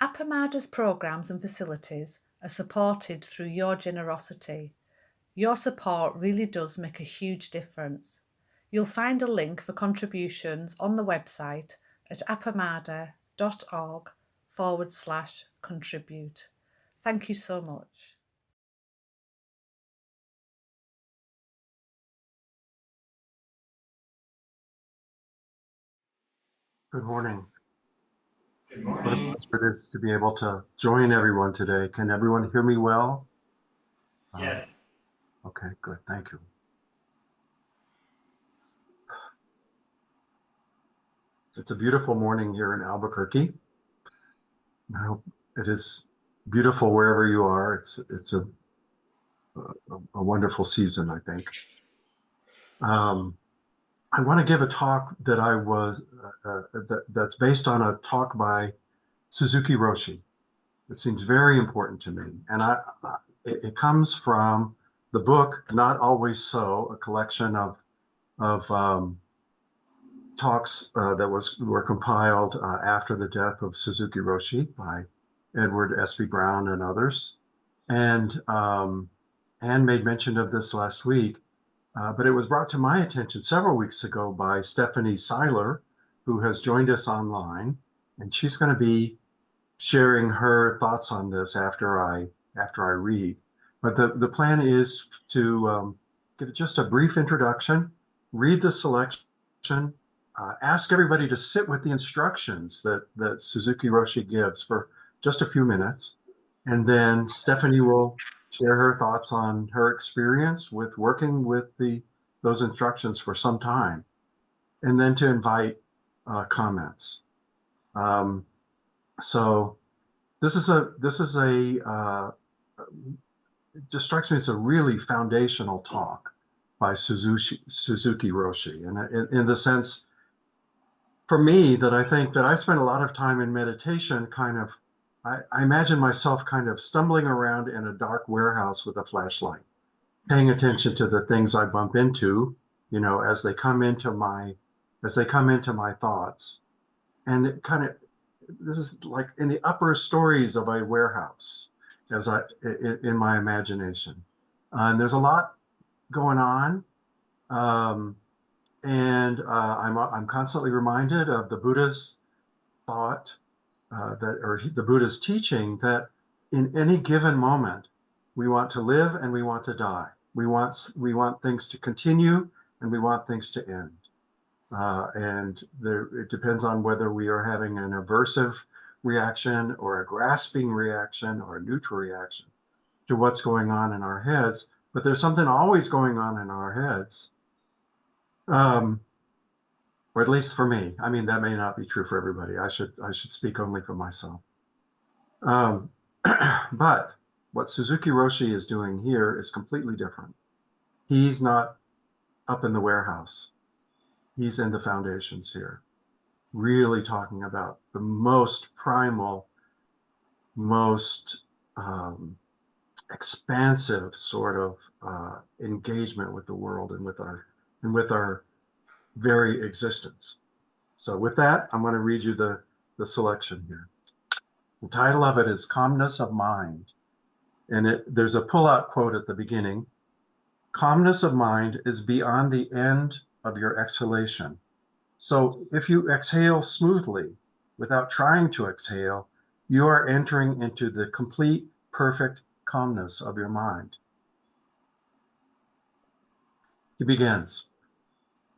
Appamada's programs and facilities are supported through your generosity. Your support really does make a huge difference. You'll find a link for contributions on the website at appamada.org/contribute. Thank you so much. Good morning. Good What a morning. pleasure it is to be able to join everyone today. Can everyone hear me well? Yes. Okay, good. Thank you. It's a beautiful morning here in Albuquerque. I hope it is beautiful wherever you are. It's a wonderful season, I think. I want to give a talk that that's based on a talk by Suzuki Roshi. It seems very important to me, and it comes from the book Not Always So, a collection of talks that were compiled after the death of Suzuki Roshi by Edward S.V. Brown and others. And Anne made mention of this last week, but it was brought to my attention several weeks ago by Stephanie Seiler, who has joined us online, and she's going to be sharing her thoughts on this after I read. But the plan is to give just a brief introduction, read the selection, ask everybody to sit with the instructions that Suzuki Roshi gives for just a few minutes, and then Stephanie will share her thoughts on her experience with working with those instructions for some time, and then to invite comments. So this is it just strikes me as a really foundational talk by Suzuki Roshi, and in the sense, for me, that I think that I spend a lot of time in meditation I imagine myself kind of stumbling around in a dark warehouse with a flashlight, paying attention to the things I bump into, as they come into my thoughts. And this is like in the upper stories of a warehouse, in my imagination. And there's a lot going on. I'm constantly reminded of the Buddha's thought, or the Buddha's teaching, that in any given moment, we want to live and we want to die. We want things to continue and we want things to end. It depends on whether we are having an aversive reaction or a grasping reaction or a neutral reaction to what's going on in our heads. But there's something always going on in our heads. Or at least for me. I mean, that may not be true for everybody. I should speak only for myself. But what Suzuki Roshi is doing here is completely different. He's not up in the warehouse. He's in the foundations here, really talking about the most primal, most expansive sort of engagement with the world and with our very existence. So with that, I'm going to read you the selection here. The title of it is Calmness of Mind. And there's a pull-out quote at the beginning. Calmness of mind is beyond the end of your exhalation. So if you exhale smoothly, without trying to exhale, you are entering into the complete, perfect calmness of your mind. He begins.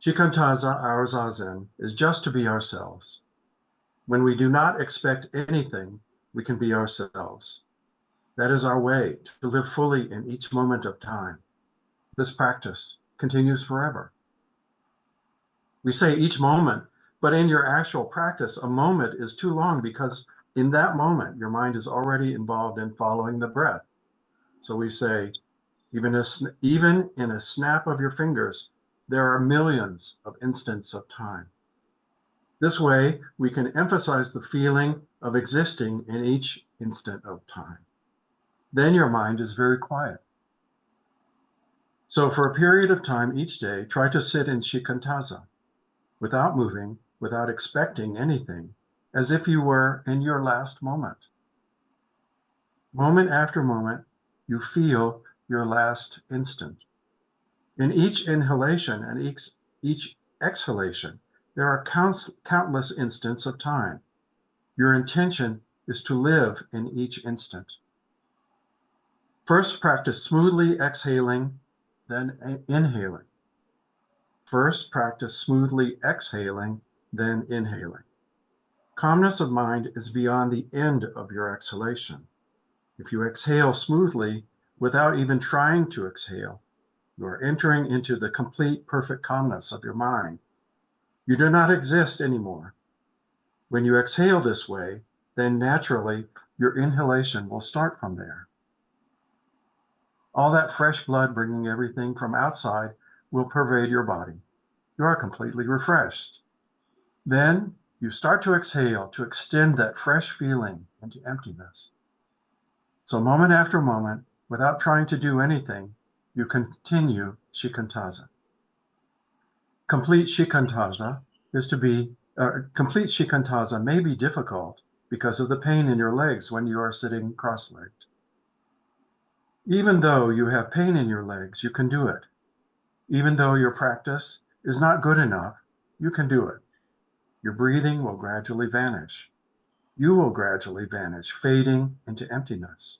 Shikantaza, our Zazen, is just to be ourselves. When we do not expect anything, we can be ourselves. That is our way to live fully in each moment of time. This practice continues forever. We say each moment, but in your actual practice, a moment is too long because in that moment, your mind is already involved in following the breath. So we say, even in a snap of your fingers, there are millions of instants of time. This way, we can emphasize the feeling of existing in each instant of time. Then your mind is very quiet. So for a period of time each day, try to sit in shikantaza, without moving, without expecting anything, as if you were in your last moment, Moment after moment, you feel your last instant. In each inhalation and each exhalation, there are countless instants of time. Your intention is to live in each instant. First, practice smoothly exhaling, then inhaling. First, practice smoothly exhaling, then inhaling. Calmness of mind is beyond the end of your exhalation. If you exhale smoothly without even trying to exhale, you are entering into the complete, perfect calmness of your mind. You do not exist anymore. When you exhale this way, then naturally your inhalation will start from there. All that fresh blood bringing everything from outside will pervade your body. You are completely refreshed. Then you start to exhale to extend that fresh feeling into emptiness. So moment after moment, without trying to do anything, you continue shikantaza. Complete shikantaza may be difficult because of the pain in your legs when you are sitting cross-legged. Even though you have pain in your legs, you can do it. Even though your practice is not good enough, you can do it. Your breathing will gradually vanish. You will gradually vanish, fading into emptiness.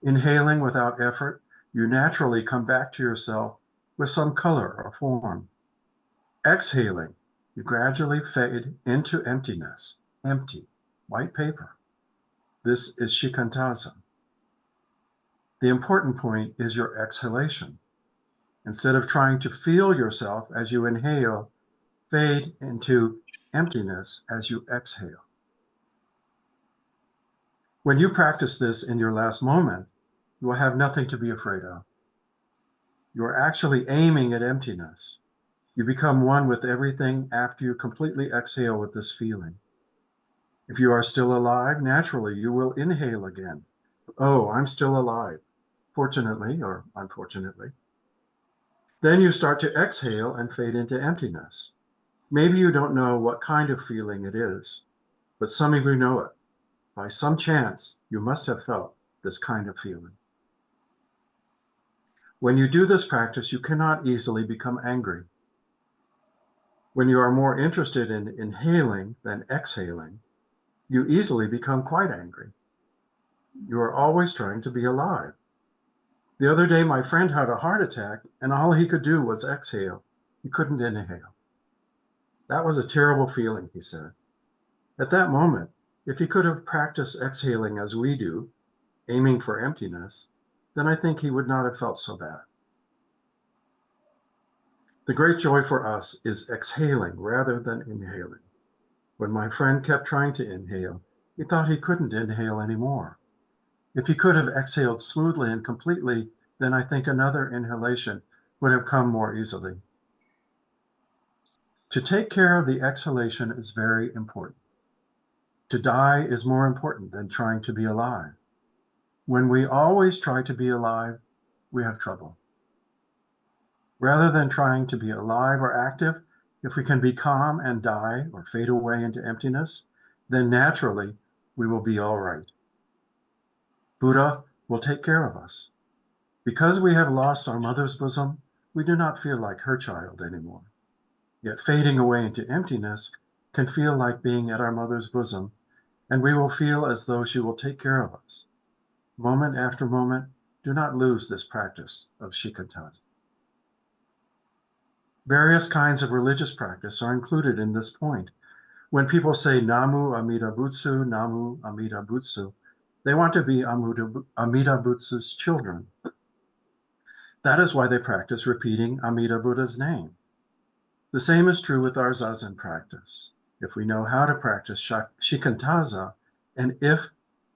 Inhaling without effort, you naturally come back to yourself with some color or form. Exhaling, you gradually fade into emptiness, empty, white paper. This is shikantaza. The important point is your exhalation. Instead of trying to feel yourself as you inhale, fade into emptiness as you exhale. When you practice this in your last moment, you will have nothing to be afraid of. You are actually aiming at emptiness. You become one with everything after you completely exhale with this feeling. If you are still alive, naturally you will inhale again. Oh, I'm still alive, fortunately or unfortunately. Then you start to exhale and fade into emptiness. Maybe you don't know what kind of feeling it is, but some of you know it. By some chance, you must have felt this kind of feeling. When you do this practice, you cannot easily become angry. When you are more interested in inhaling than exhaling, you easily become quite angry. You are always trying to be alive. The other day, my friend had a heart attack, and all he could do was exhale. He couldn't inhale. That was a terrible feeling, he said. At that moment, if he could have practiced exhaling as we do, aiming for emptiness, then I think he would not have felt so bad. The great joy for us is exhaling rather than inhaling. When my friend kept trying to inhale, he thought he couldn't inhale anymore. If he could have exhaled smoothly and completely, then I think another inhalation would have come more easily. To take care of the exhalation is very important. To die is more important than trying to be alive. When we always try to be alive, we have trouble. Rather than trying to be alive or active, if we can be calm and die or fade away into emptiness, then naturally we will be all right. Buddha will take care of us. Because we have lost our mother's bosom, we do not feel like her child anymore. Yet fading away into emptiness can feel like being at our mother's bosom, and we will feel as though she will take care of us. Moment after moment, do not lose this practice of shikantaza. Various kinds of religious practice are included in this point. When people say Namu Amida Butsu, Namu Amida Butsu, they want to be Amida Butsu's children. That is why they practice repeating Amida Buddha's name. The same is true with our Zazen practice. If we know how to practice shikantaza, and if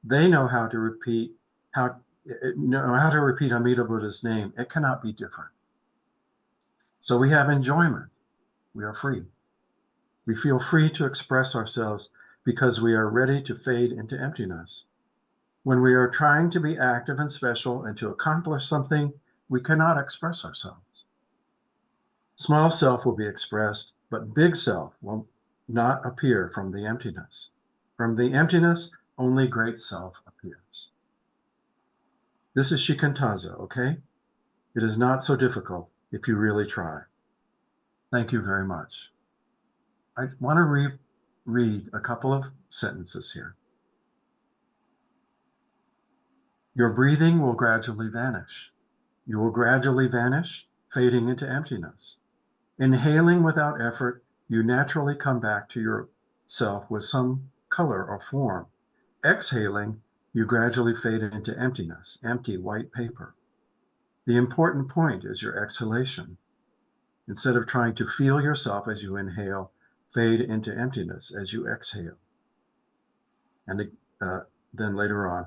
they know how to repeat Amida Buddha's name, it cannot be different. So we have enjoyment. We are free. We feel free to express ourselves because we are ready to fade into emptiness. When we are trying to be active and special and to accomplish something, we cannot express ourselves. Small self will be expressed, but big self will not appear from the emptiness. From the emptiness, only great self appears. This is shikantaza, okay? It is not so difficult if you really try. Thank you very much. I want to read a couple of sentences here. Your breathing will gradually vanish. You will gradually vanish, fading into emptiness. Inhaling without effort, you naturally come back to yourself with some color or form. Exhaling, you gradually fade into emptiness, empty white paper. The important point is your exhalation. Instead of trying to feel yourself as you inhale, fade into emptiness as you exhale. And then later on,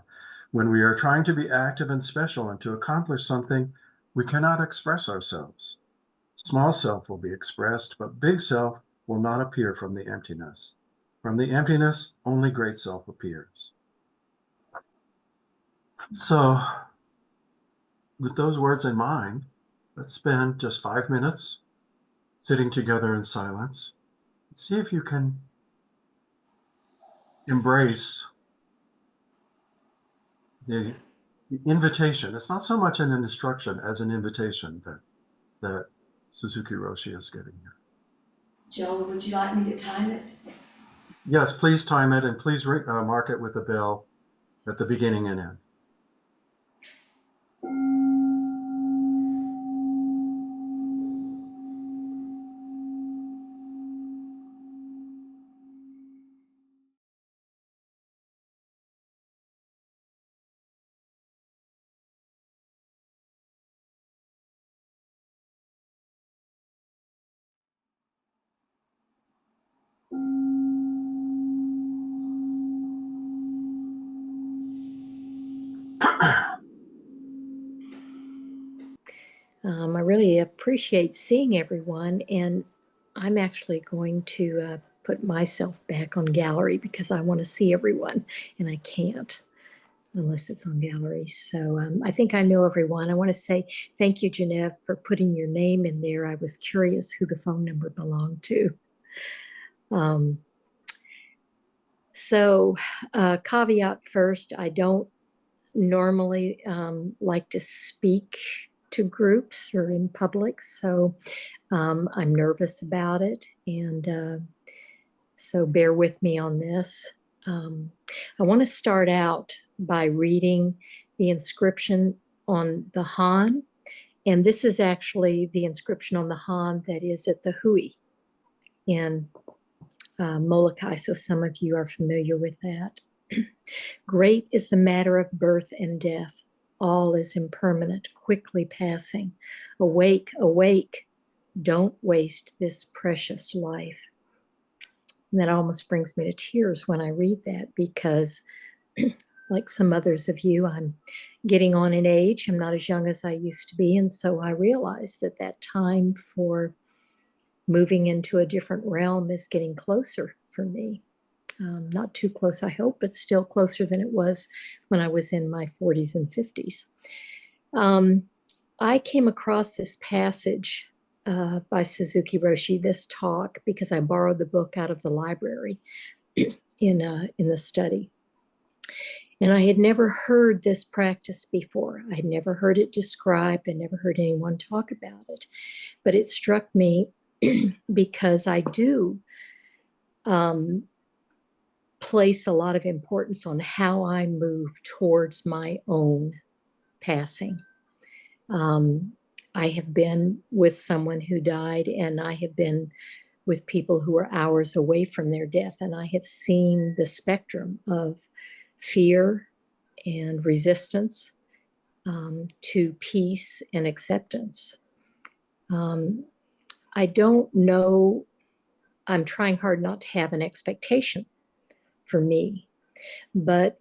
when we are trying to be active and special and to accomplish something, we cannot express ourselves. Small self will be expressed, but big self will not appear from the emptiness. From the emptiness, only great self appears. So, with those words in mind, let's spend just 5 minutes sitting together in silence. See if you can embrace the invitation. It's not so much an instruction as an invitation that Suzuki Roshi is giving you. Joe, would you like me to time it? Yes, please time it, and please mark it with a bell at the beginning and end. I really appreciate seeing everyone, and I'm actually going to put myself back on gallery because I want to see everyone, and I can't unless it's on gallery. So I think I know everyone. I want to say thank you, Genevieve, for putting your name in there. I was curious who the phone number belonged to. So caveat first, I don't normally like to speak to groups or in public, so I'm nervous about it, and so bear with me on this. I want to start out by reading the inscription on the Han, and this is actually the inscription on the Han that is at the Hui in Molokai, so some of you are familiar with that. Great is the matter of birth and death. All is impermanent, quickly passing. Awake, awake. Don't waste this precious life. And that almost brings me to tears when I read that because, like some others of you, I'm getting on in age. I'm not as young as I used to be. And so I realize that that time for moving into a different realm is getting closer for me. Not too close, I hope, but still closer than it was when I was in my 40s and 50s. I came across this passage by Suzuki Roshi, this talk, because I borrowed the book out of the library in the study. And I had never heard this practice before. I had never heard it described. I never heard anyone talk about it. But it struck me because I do place a lot of importance on how I move towards my own passing. I have been with someone who died, and I have been with people who are hours away from their death, and I have seen the spectrum of fear and resistance to peace and acceptance. I don't know, I'm trying hard not to have an expectation for me, but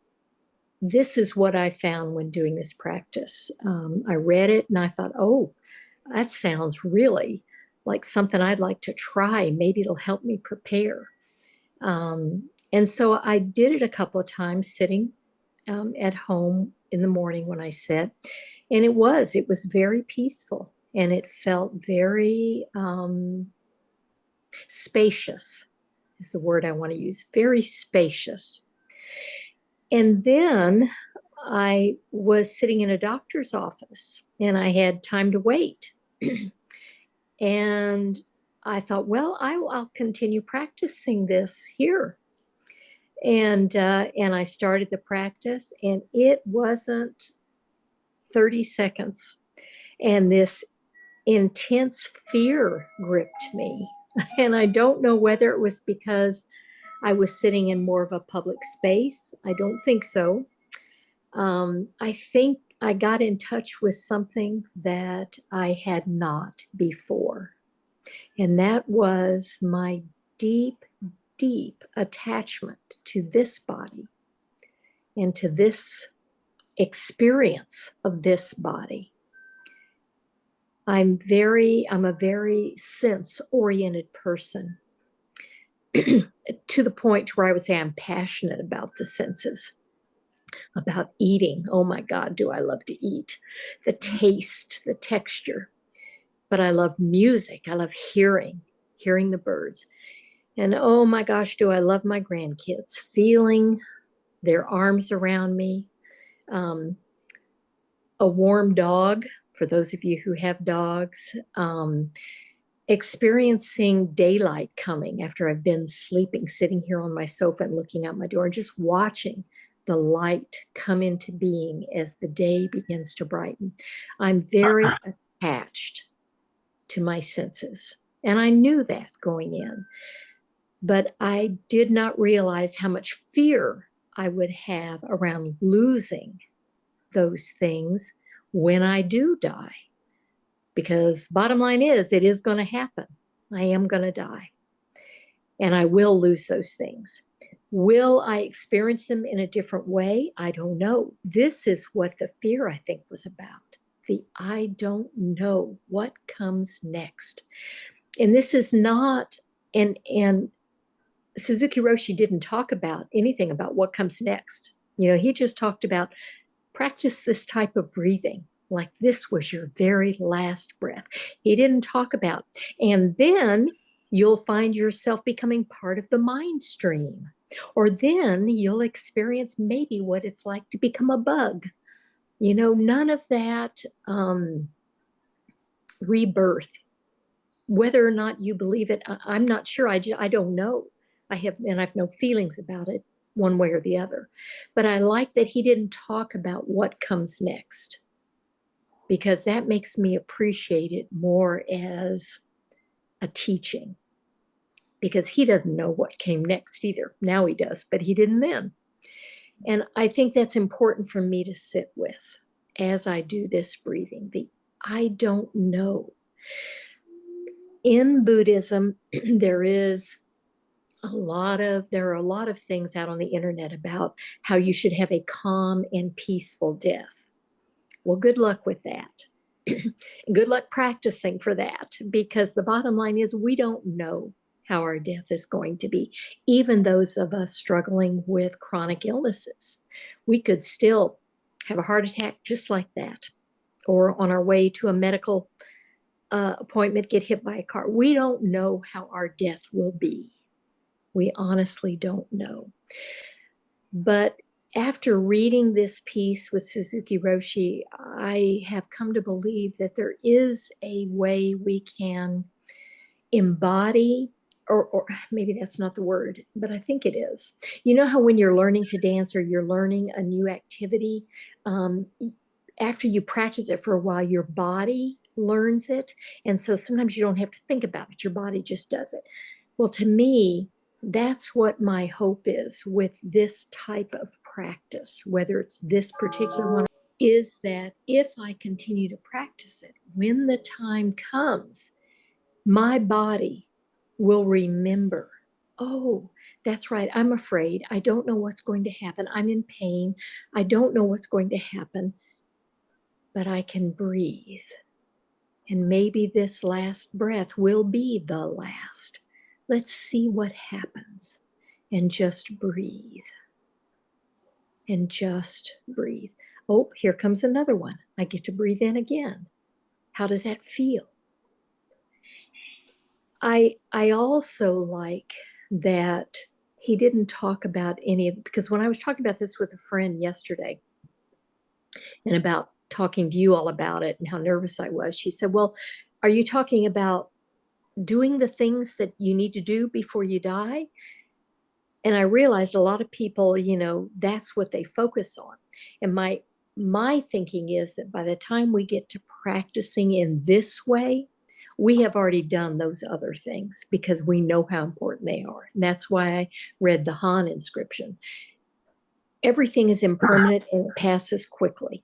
this is what I found when doing this practice. I read it and I thought, oh, that sounds really like something I'd like to try. Maybe it'll help me prepare. And so I did it a couple of times sitting at home in the morning when I sit. And it was very peaceful, and it felt very spacious is the word I want to use, very spacious. And then I was sitting in a doctor's office and I had time to wait. And I thought, well, I'll continue practicing this here. And I started the practice, and it wasn't 30 seconds. And this intense fear gripped me. And I don't know whether it was because I was sitting in more of a public space. I don't think so. I think I got in touch with something that I had not before. And that was my deep, deep attachment to this body and to this experience of this body. I'm a very sense-oriented person to the point where I would say I'm passionate about the senses, about eating. Oh my God, do I love to eat. The taste, the texture. But I love music. I love hearing the birds. And oh my gosh, do I love my grandkids, feeling their arms around me. A warm dog, for those of you who have dogs, experiencing daylight coming after I've been sleeping, sitting here on my sofa and looking out my door, and just watching the light come into being as the day begins to brighten. I'm very attached to my senses. And I knew that going in, but I did not realize how much fear I would have around losing those things when I do die. Because bottom line is, it is going to happen. I am going to die. And I will lose those things. Will I experience them in a different way? I don't know. This is what the fear, I think, was about. The I don't know what comes next. And this is not, and Suzuki Roshi didn't talk about anything about what comes next. You know, he just talked about practice this type of breathing, like this was your very last breath. He didn't talk about, and then you'll find yourself becoming part of the mind stream. Or then you'll experience maybe what it's like to become a bug. You know, none of that rebirth. Whether or not you believe it, I'm not sure. I don't know. I have no feelings about it one way or the other. But I like that he didn't talk about what comes next, because that makes me appreciate it more as a teaching, because he doesn't know what came next either. Now he does, but he didn't then. And I think that's important for me to sit with as I do this breathing, the I don't know. In Buddhism, there are a lot of things out on the internet about how you should have a calm and peaceful death. Well, good luck with that. Good luck practicing for that, because the bottom line is we don't know how our death is going to be. Even those of us struggling with chronic illnesses, we could still have a heart attack just like that, or on our way to a medical appointment, get hit by a car. We don't know how our death will be. We honestly don't know. But after reading this piece with Suzuki Roshi, I have come to believe that there is a way we can embody, or maybe that's not the word, but I think it is. You know how when you're learning to dance or you're learning a new activity, after you practice it for a while, your body learns it. And so sometimes you don't have to think about it. Your body just does it. Well, to me, that's what my hope is with this type of practice, whether it's this particular one, is that if I continue to practice it, when the time comes, my body will remember, oh, that's right, I'm afraid. I don't know what's going to happen. I'm in pain. I don't know what's going to happen, but I can breathe. And maybe this last breath will be the last. Let's see what happens. And just breathe. And just breathe. Oh, here comes another one. I get to breathe in again. How does that feel? I also like that he didn't talk about any of, because when I was talking about this with a friend yesterday, and about talking to you all about it and how nervous I was, she said, well, are you talking about doing the things that you need to do before you die? And I realized a lot of people, that's what they focus on. And my thinking is that by the time we get to practicing in this way, we have already done those other things because we know how important they are. And that's why I read the Han inscription. Everything is impermanent and it passes quickly.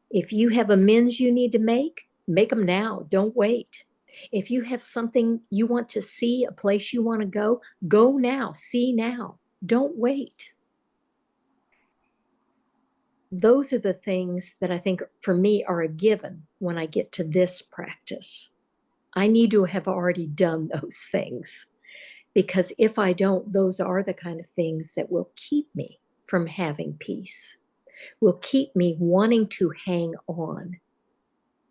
If you have amends you need to make them now. Don't wait. If you have something you want to see, a place you want to go now. See now. Don't wait. Those are the things that I think for me are a given when I get to this practice. I need to have already done those things, because if I don't, those are the kind of things that will keep me from having peace, will keep me wanting to hang on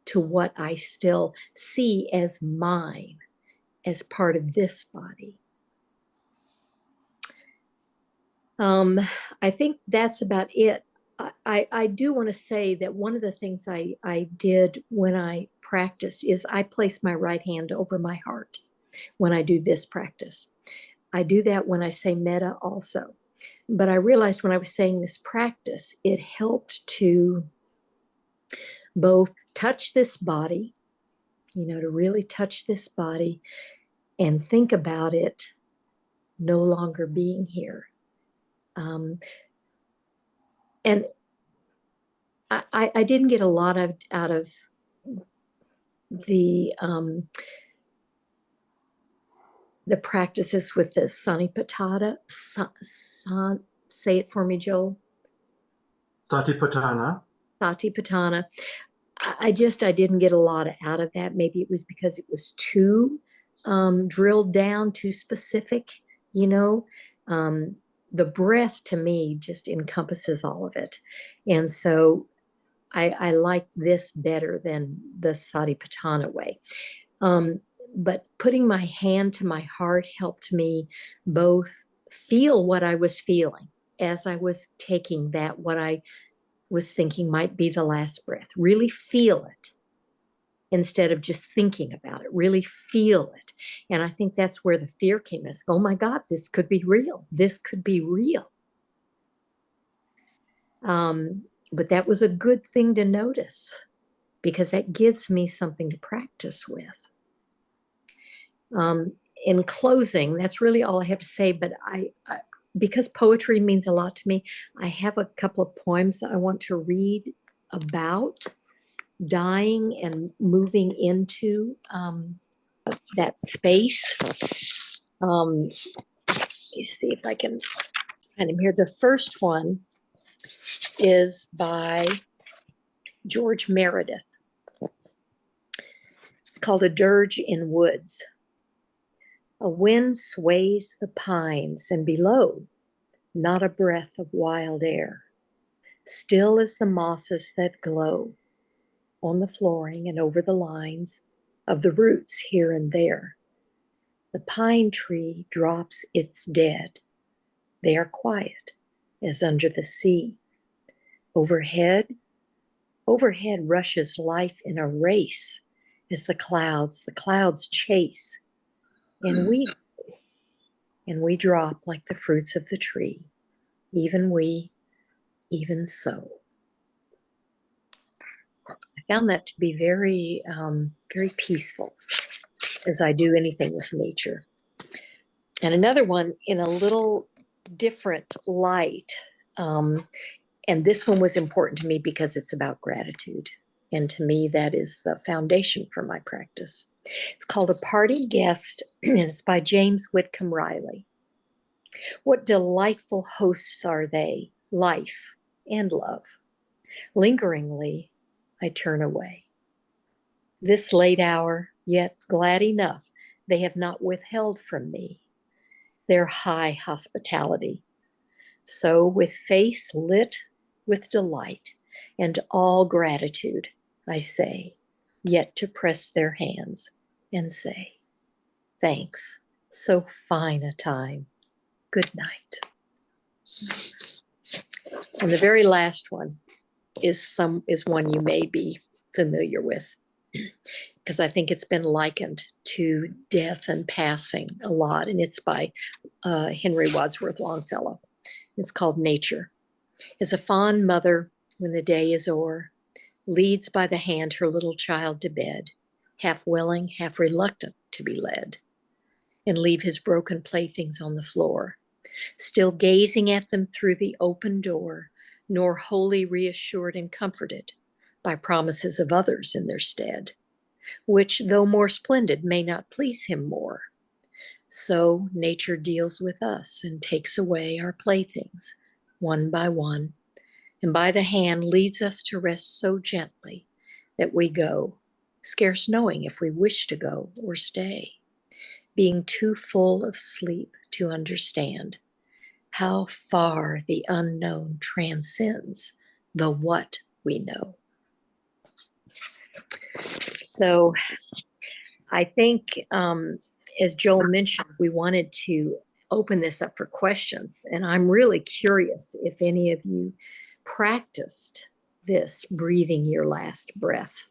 to what I still see as mine, as part of this body. I think that's about it. I do want to say that one of the things I did when I practice is I place my right hand over my heart when I do this practice. I do that when I say metta also. But I realized when I was saying this practice, it helped to both touch this body, to really touch this body and think about it no longer being here. And I didn't get a lot out of the practices with the Satipatthana. Say it for me, Joel. Satipatthana. Satipatthana. I didn't get a lot out of that. Maybe it was because it was too drilled down, too specific, the breath to me just encompasses all of it. And so I liked this better than the Satipatthana way. But putting my hand to my heart helped me both feel what I was feeling as I was taking that, what I was thinking might be the last breath. Really feel it instead of just thinking about it. Really feel it. And I think that's where the fear came is, oh my God, this could be real. This could be real. But that was a good thing to notice because that gives me something to practice with. In closing, that's really all I have to say, but I because poetry means a lot to me, I have a couple of poems I want to read about dying and moving into that space. Let me see if I can find him here. The first one is by George Meredith. It's called A Dirge in Woods. A wind sways the pines, and below, not a breath of wild air. Still as the mosses that glow on the flooring and over the lines of the roots here and there. The pine tree drops its dead. They are quiet as under the sea. Overhead rushes life in a race as the clouds chase. And we drop like the fruits of the tree, even so. I found that to be very, very peaceful as I do anything with nature. And another one in a little different light, and this one was important to me because it's about gratitude. And to me, that is the foundation for my practice. It's called A Parting Guest, and it's by James Whitcomb Riley. What delightful hosts are they, life and love. Lingeringly, I turn away. This late hour, yet glad enough, they have not withheld from me their high hospitality. So with face lit with delight and all gratitude, I say, yet to press their hands and say, thanks, so fine a time. Good night. And the very last one is one you may be familiar with, because I think it's been likened to death and passing a lot, and it's by Henry Wadsworth Longfellow. It's called Nature. As a fond mother, when the day is o'er, leads by the hand her little child to bed, half willing, half reluctant to be led, and leave his broken playthings on the floor, still gazing at them through the open door, nor wholly reassured and comforted by promises of others in their stead, which, though more splendid, may not please him more. So nature deals with us and takes away our playthings one by one, and by the hand leads us to rest so gently that we go, scarce knowing if we wish to go or stay, being too full of sleep to understand how far the unknown transcends the what we know. So I think, as Joel mentioned, we wanted to open this up for questions. And I'm really curious if any of you practiced this breathing your last breath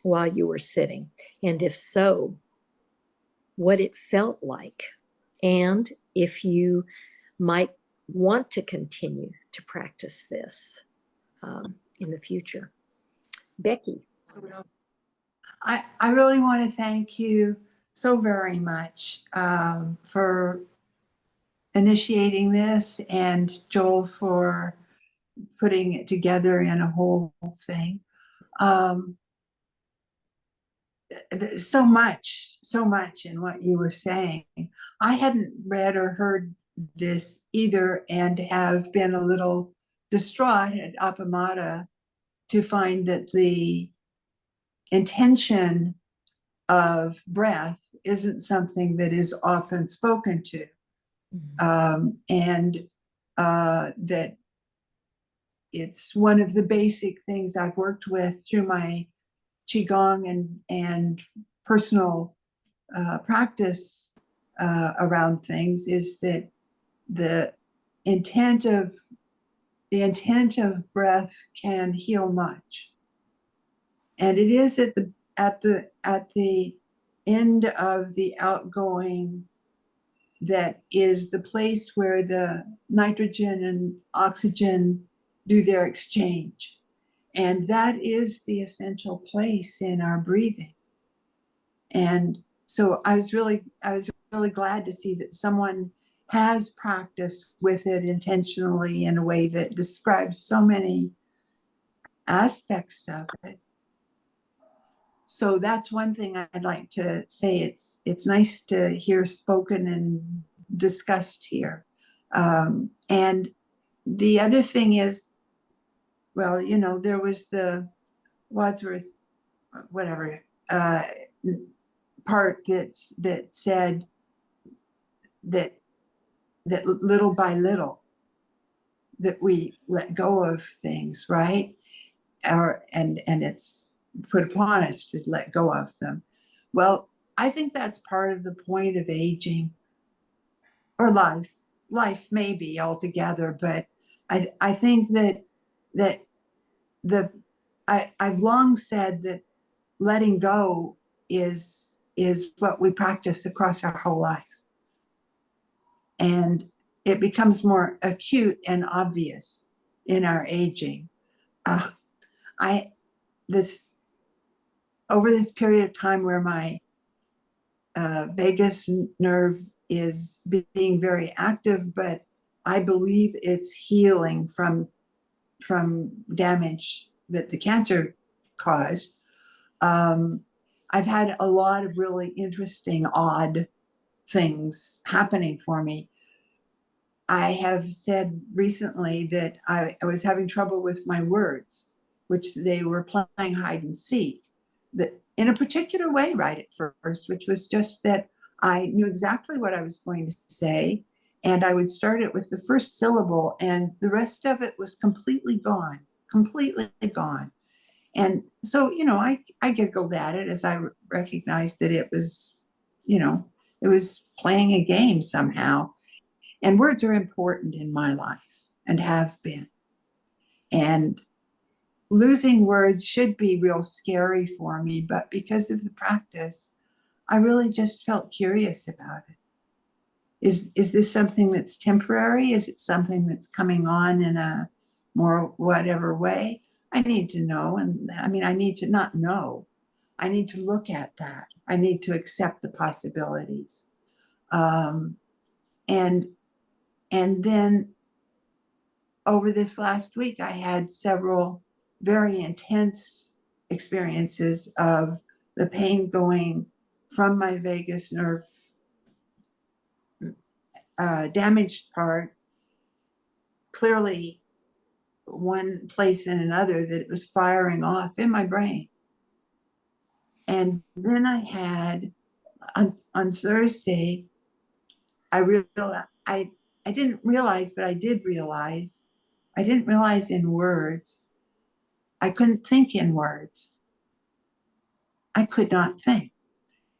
while you were sitting. And if so, what it felt like. And if you might want to continue to practice this in the future. Becky. I really want to thank you so very much for initiating this, and Joel for putting it together in a whole thing. There's so much in what you were saying. I hadn't read or heard this either, and have been a little distraught at Appamada to find that the intention of breath isn't something that is often spoken to, and that it's one of the basic things I've worked with through my Qigong and personal practice around things, is that the intent of breath can heal much. And it is at the end of the outgoing that is the place where the nitrogen and oxygen do their exchange. And that is the essential place in our breathing. And so I was really glad to see that someone has practiced with it intentionally in a way that describes so many aspects of it. So that's one thing I'd like to say. It's nice to hear spoken and discussed here. And the other thing is, well, there was the Wadsworth, whatever, part that said that little by little that we let go of things, right? And it's put upon us to let go of them. Well, I think that's part of the point of aging, or life maybe altogether, but I think that I've long said that letting go is what we practice across our whole life. And it becomes more acute and obvious in our aging. Over this period of time where my vagus nerve is being very active, but I believe it's healing from damage that the cancer caused. I've had a lot of really interesting, odd things happening for me. I have said recently that I was having trouble with my words, which they were playing hide and seek, that in a particular way right at first, which was just that I knew exactly what I was going to say, and I would start it with the first syllable, and the rest of it was completely gone. And so, I giggled at it as I recognized that it was, it was playing a game somehow. And words are important in my life and have been. And losing words should be real scary for me, but because of the practice, I really just felt curious about it. Is this something that's temporary? Is it something that's coming on in a more whatever way? I need to know. And I mean, I need to not know. I need to look at that. I need to accept the possibilities. And then over this last week, I had several very intense experiences of the pain going from my vagus nerve damaged part, clearly one place and another, that it was firing off in my brain. And then I had on Thursday, I realized I didn't realize, but I did realize. I didn't realize in words. I couldn't think in words. I could not think.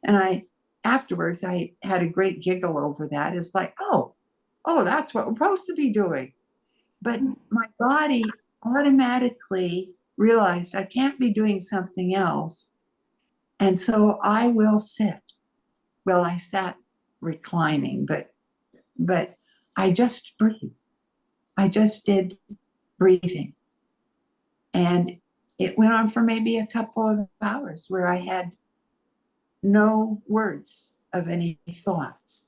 And afterwards I had a great giggle over that. It's like, oh, that's what we're supposed to be doing. But my body automatically realized I can't be doing something else. And so I will sit. Well, I sat reclining, but I just breathed. I just did breathing. And it went on for maybe a couple of hours where I had no words of any thoughts.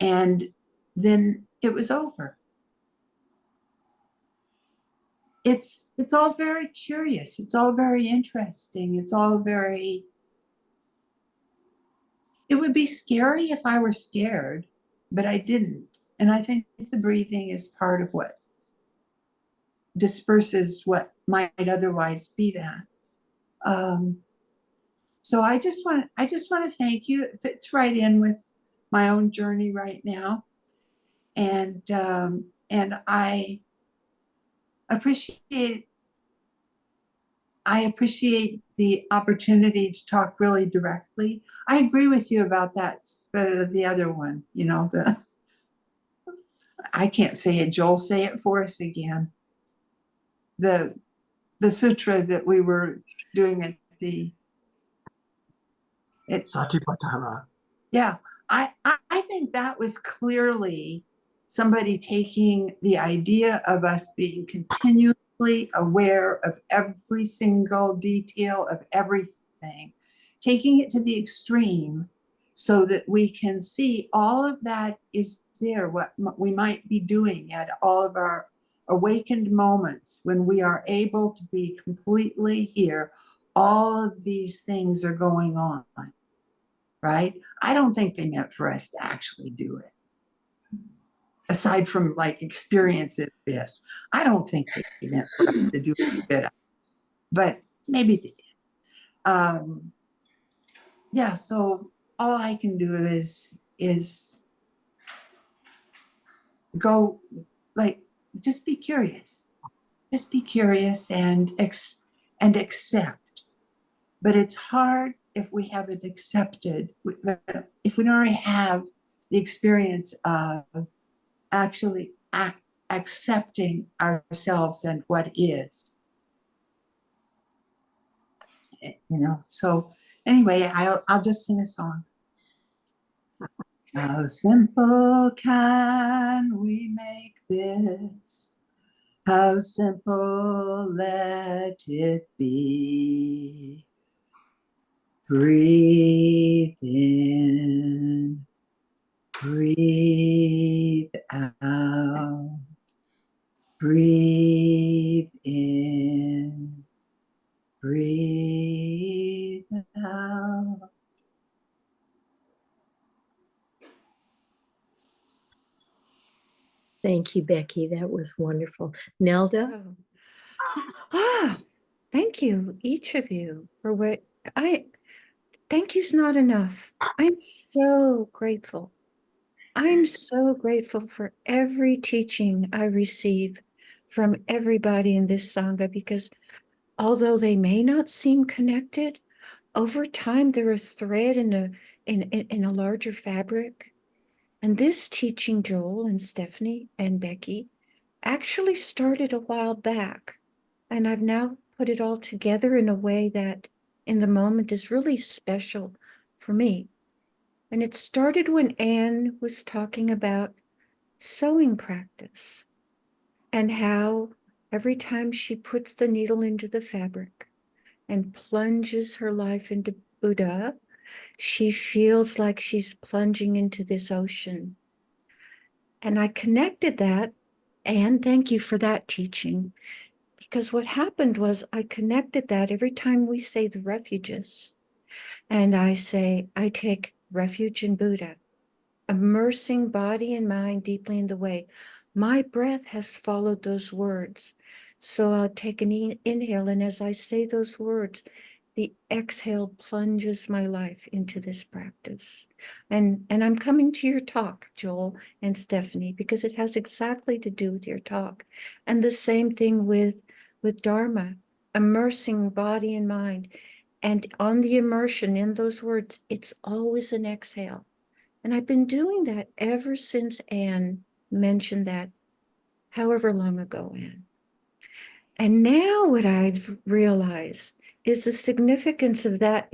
And then it was over. It's all very curious. It's all very interesting. It's all very, it would be scary if I were scared, but I didn't. And I think the breathing is part of what disperses what might otherwise be that. So I just want to thank you. It fits right in with my own journey right now, and I appreciate the opportunity to talk really directly. I agree with you about that. The other one, I can't say it. Joel, say it for us again. The sutra that we were doing at the Satipatthana. Yeah, I think that was clearly somebody taking the idea of us being continually aware of every single detail of everything, taking it to the extreme so that we can see all of that is there, what we might be doing at all of our awakened moments when we are able to be completely here. All of these things are going on. Right? I don't think they meant for us to actually do it. Aside from like experience it a bit, I don't think they meant for us to do it a bit, but maybe they did. Yeah, so all I can do is go, like, just be curious. Just be curious and accept. But it's hard if we haven't accepted, if we don't already have the experience of actually accepting ourselves and what is. So anyway, I'll just sing a song. How simple can we make this? How simple let it be. Breathe in, breathe out, breathe in, breathe out. Thank you, Becky. That was wonderful. Nelda? Thank you, each of you, for what thank you's not enough. I'm so grateful. I'm so grateful for every teaching I receive from everybody in this Sangha, because although they may not seem connected, over time they're a thread in a larger fabric. And this teaching, Joel and Stephanie and Becky, actually started a while back And I've now put it all together in a way that in the moment is really special for me. And it started when Anne was talking about sewing practice and how every time she puts the needle into the fabric and plunges her life into Buddha, she feels like she's plunging into this ocean. And I connected that, and thank you for that teaching, because what happened was I connected that every time we say the refuges, and I say, I take refuge in Buddha, immersing body and mind deeply in the way. My breath has followed those words. So I'll take an inhale, and as I say those words, the exhale plunges my life into this practice. And I'm coming to your talk, Joel and Stephanie, because it has exactly to do with your talk. And the same thing with Dharma, immersing body and mind. And on the immersion in those words, it's always an exhale. And I've been doing that ever since Anne mentioned that, however long ago, Anne. And now what I've realized is the significance of that,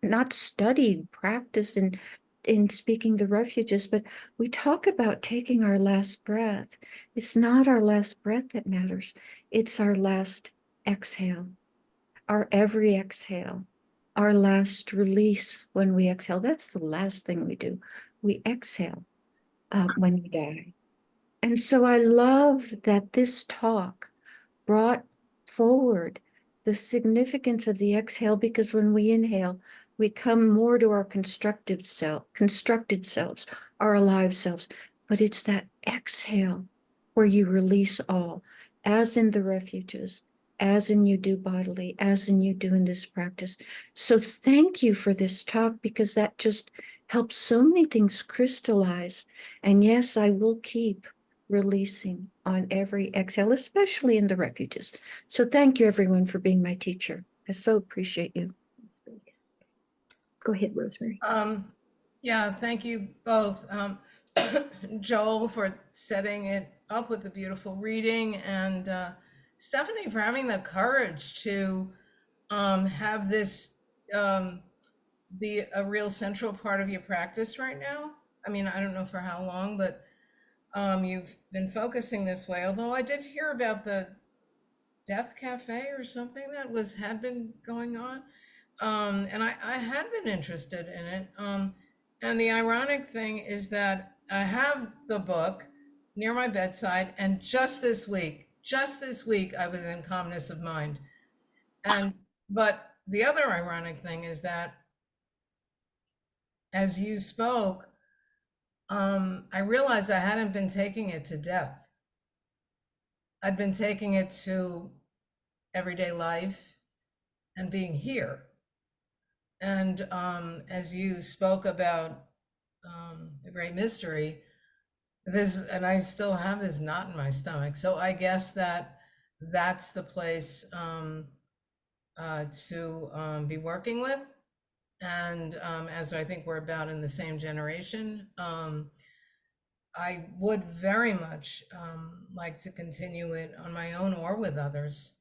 not studied practice in speaking the refuges, but we talk about taking our last breath. It's not our last breath that matters. It's our last exhale, our every exhale, our last release when we exhale. That's the last thing we do. We exhale when we die. And so I love that this talk brought forward the significance of the exhale, because when we inhale, we come more to our constructed selves, our alive selves. But it's that exhale where you release all, as in the refuges, as in you do bodily, as in you do in this practice. So thank you for this talk, because that just helps so many things crystallize. And yes, I will keep releasing on every exhale, especially in the refuges. So thank you, everyone, for being my teacher. I so appreciate you. Go ahead, Rosemary. Yeah, thank you both. Joel for setting it up with the beautiful reading, and Stephanie for having the courage to have this be a real central part of your practice right now. I mean, I don't know for how long, but you've been focusing this way. Although I did hear about the Death Cafe or something that had been going on. And I had been interested in it. And the ironic thing is that I have the book near my bedside, and just this week, I was in calmness of mind. But the other ironic thing is that as you spoke, I realized I hadn't been taking it to death. I'd been taking it to everyday life and being here. And as you spoke about the great mystery, and I still have this knot in my stomach. So I guess that's the place to be working with. And as I think we're about in the same generation, I would very much like to continue it on my own or with others.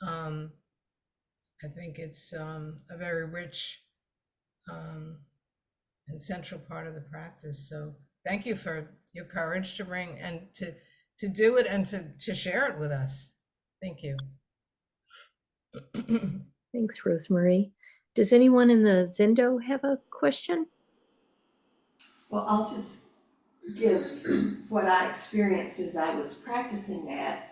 I think it's a very rich and central part of the practice. So thank you for your courage to bring and to do it and to share it with us. Thank you. Thanks, Rosemary. Does anyone in the Zendo have a question? Well, I'll just give what I experienced as I was practicing that.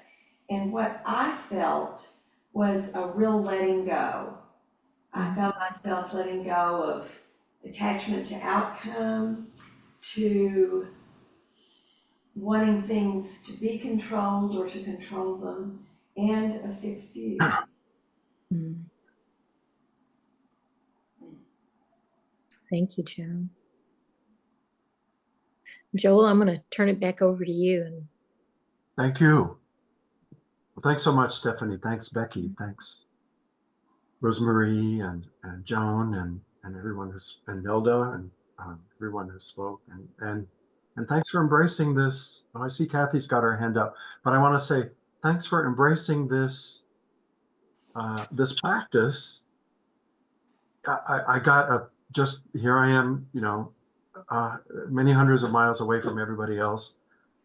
And what I felt was a real letting go. I found myself letting go of attachment to outcome, to wanting things to be controlled or to control them, and of fixed views. Thank you, Joan. Joel, I'm going to turn it back over to you. Thank you. Well, thanks so much, Stephanie. Thanks, Becky. Thanks, Rosemary and Joan and everyone and Nelda and everyone who spoke and thanks for embracing this. Oh, I see Kathy's got her hand up, but I want to say thanks for embracing this this practice, I got just here I am, many hundreds of miles away from everybody else,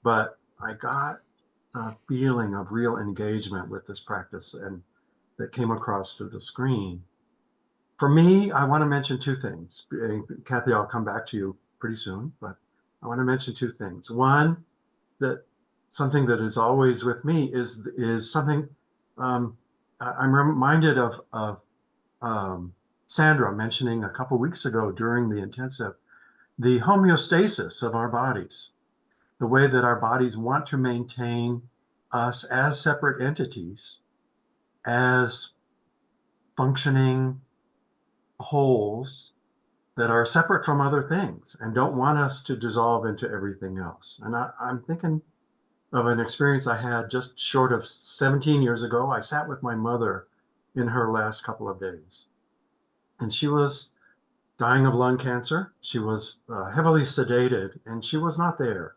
but I got a feeling of real engagement with this practice and that came across through the screen. For me, I want to mention two things. Kathy, I'll come back to you pretty soon, but I want to mention two things. One, that something that is always with me is something I'm reminded of Sandra mentioning a couple weeks ago during the intensive, the homeostasis of our bodies, the way that our bodies want to maintain us as separate entities, as functioning wholes that are separate from other things and don't want us to dissolve into everything else. And I'm thinking of an experience I had just short of 17 years ago. I sat with my mother in her last couple of days, and she was dying of lung cancer. She was heavily sedated, and she was not there.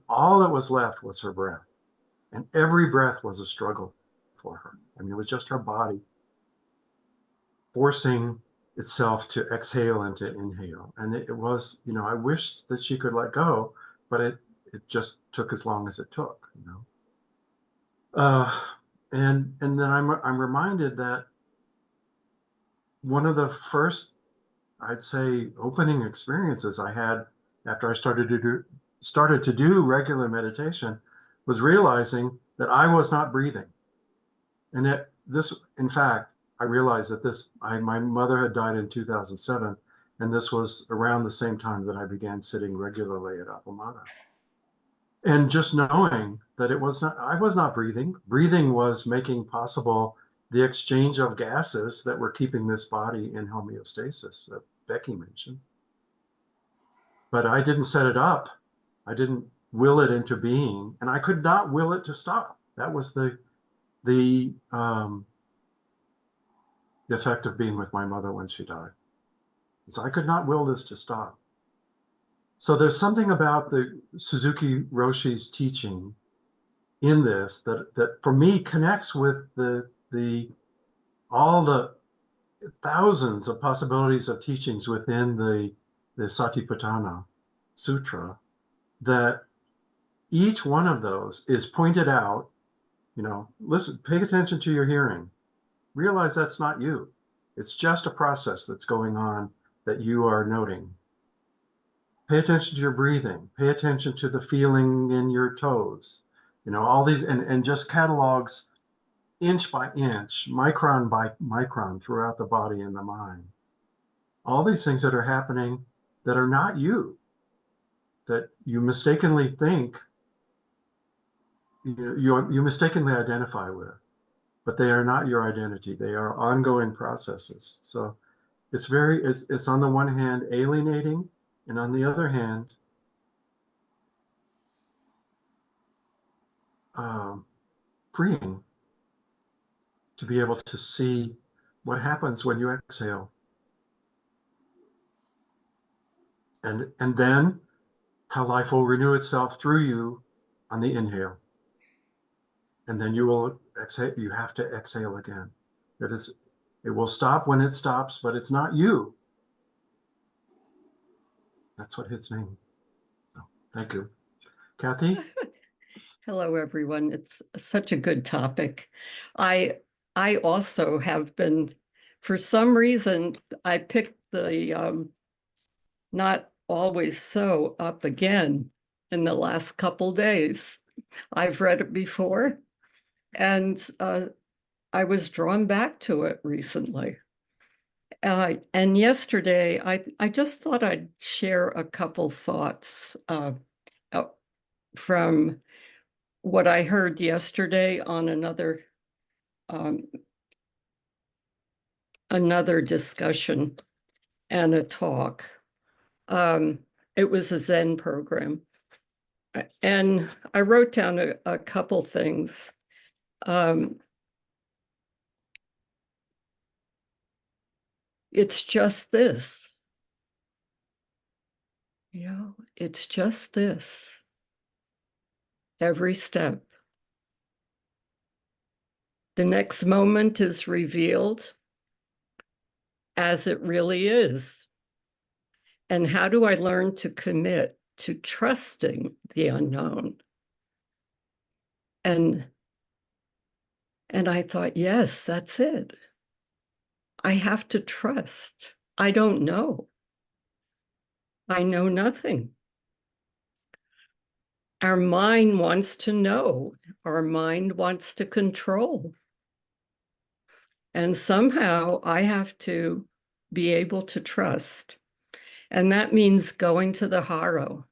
All that was left was her breath, and every breath was a struggle for her. I mean, it was just her body forcing itself to exhale and to inhale. And it was, I wished that she could let go, but it just took as long as it took, and then I'm reminded that one of the first, I'd say, opening experiences I had after I started to do regular meditation was realizing that I was not breathing. And that this, in fact, I realized that my mother had died in 2007, and this was around the same time that I began sitting regularly at Appamada. And just knowing that I was not breathing. Breathing was making possible the exchange of gases that were keeping this body in homeostasis that Becky mentioned. But I didn't set it up. I didn't will it into being, and I could not will it to stop. That was the effect of being with my mother when she died. So I could not will this to stop. So there's something about the Suzuki Roshi's teaching in this that for me connects with all the thousands of possibilities of teachings within the Satipatthana Sutra, that each one of those is pointed out, listen, pay attention to your hearing. Realize that's not you. It's just a process that's going on that you are noting. Pay attention to your breathing. Pay attention to the feeling in your toes. All these, and just catalogs inch by inch, micron by micron throughout the body and the mind. All these things that are happening that are not you, that you mistakenly think, you mistakenly identify with, but they are not your identity. They are ongoing processes. So it's on the one hand alienating, and on the other hand, freeing to be able to see what happens when you exhale. And then how life will renew itself through you on the inhale. And then you will exhale, you have to exhale again. It will stop when it stops, but it's not you. That's what hits me. So, thank you. Kathy? Hello, everyone. It's such a good topic. I also have been, for some reason, I picked the Not Always So up again in the last couple days. I've read it before, and I was drawn back to it recently. And yesterday, I just thought I'd share a couple thoughts from what I heard yesterday on another discussion and a talk. It was a Zen program. And I wrote down a couple things. It's just this. It's just this. Every step. The next moment is revealed as it really is. And how do I learn to commit to trusting the unknown? And I thought, yes, that's it. I have to trust. I don't know. I know nothing. Our mind wants to know. Our mind wants to control. And somehow I have to be able to trust. And that means going to the haro,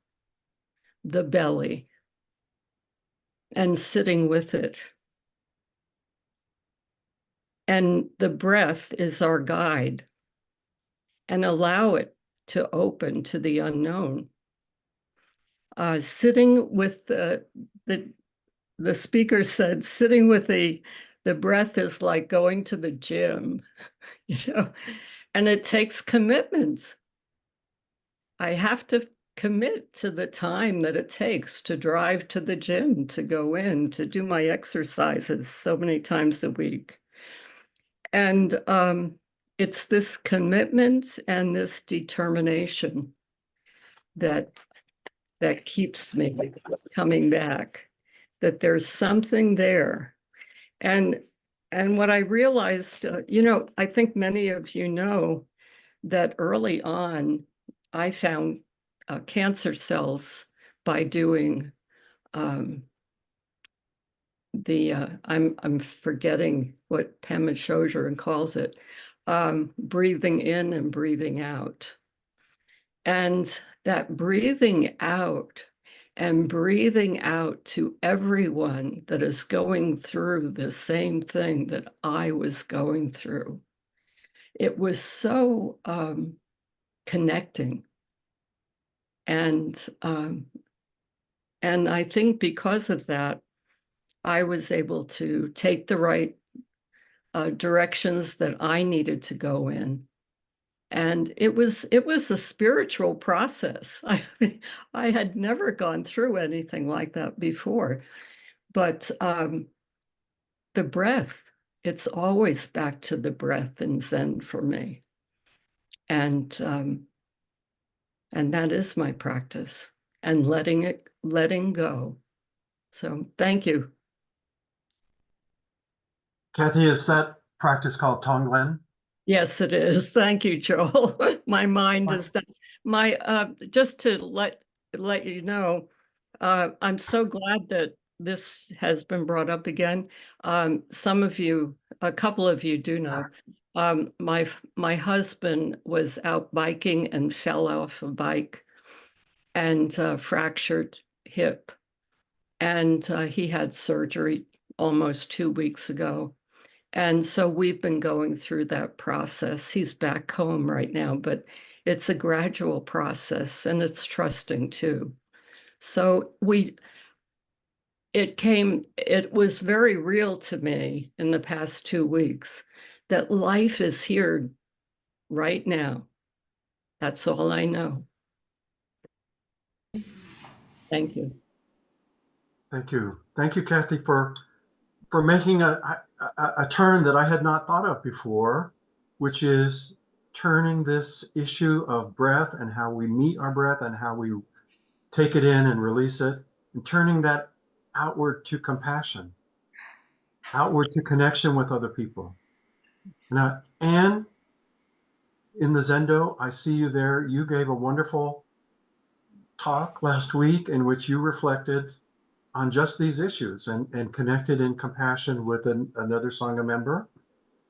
the belly, and sitting with it. And the breath is our guide, and allow it to open to the unknown. Sitting with the speaker said, sitting with the breath is like going to the gym, and it takes commitment. I have to commit to the time that it takes to drive to the gym, to go in, to do my exercises so many times a week. And it's this commitment and this determination that keeps me coming back, that there's something there. And what I realized, I think many of you know that early on, I found cancer cells by doing I'm forgetting what Pema Chodron calls it, breathing in and breathing out. And that breathing out and breathing out to everyone that is going through the same thing that I was going through. It was so connecting. And I think because of that, I was able to take the right directions that I needed to go in. And it was a spiritual process. I had never gone through anything like that before. But the breath, it's always back to the breath in Zen for me. And that is my practice, and letting go. So thank you. Kathy, is that practice called Tonglen? Yes, it is. Thank you, Joel. My mind is done. Just to let you know, I'm so glad that this has been brought up again. Some of you, a couple of you do know. My husband was out biking and fell off a bike and fractured hip, and he had surgery almost 2 weeks ago. And so we've been going through that process. He's back home right now, but it's a gradual process, and it's trusting too. So it was very real to me in the past 2 weeks that life is here right now. That's all I know. Thank you. Thank you. Thank you, Kathy, for making a turn that I had not thought of before, which is turning this issue of breath and how we meet our breath and how we take it in and release it, and turning that outward to compassion, outward to connection with other people. Now, Anne, in the Zendo, I see you there. You gave a wonderful talk last week in which you reflected on just these issues and connected in compassion with another Sangha member.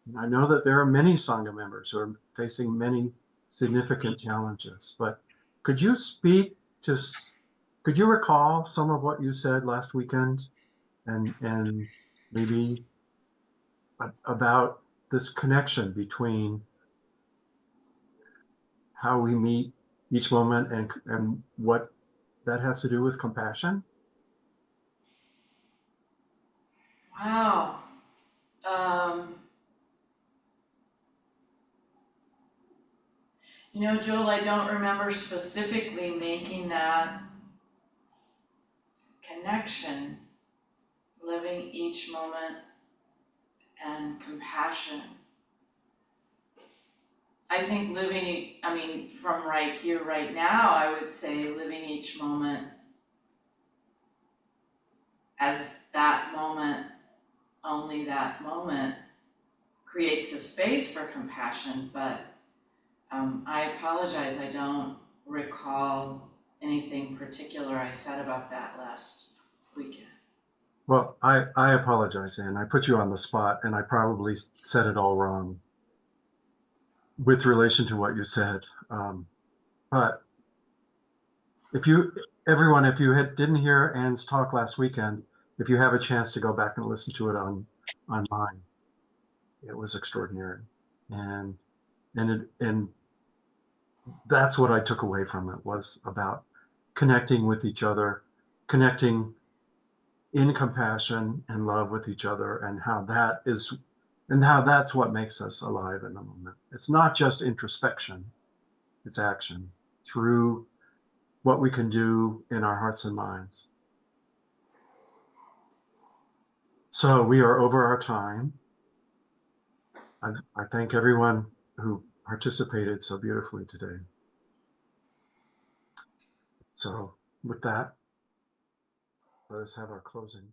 And I know that there are many Sangha members who are facing many significant challenges, but could you recall some of what you said last weekend and maybe about this connection between how we meet each moment and what that has to do with compassion? Wow. Joel, I don't remember specifically making that connection, living each moment and compassion. I think from right here, right now, I would say living each moment as that moment, only that moment, creates the space for compassion. But I apologize, I don't recall anything particular I said about that last weekend. Well, I apologize, Anne. I put you on the spot, and I probably said it all wrong with relation to what you said. But if you didn't hear Anne's talk last weekend, if you have a chance to go back and listen to it online, it was extraordinary, and that's what I took away from it, was about connecting with each other, connecting in compassion and love with each other, and how that's what makes us alive in the moment. It's not just introspection, it's action through what we can do in our hearts and minds. So we are over our time. I thank everyone who participated so beautifully today. So with that, let us have our closing.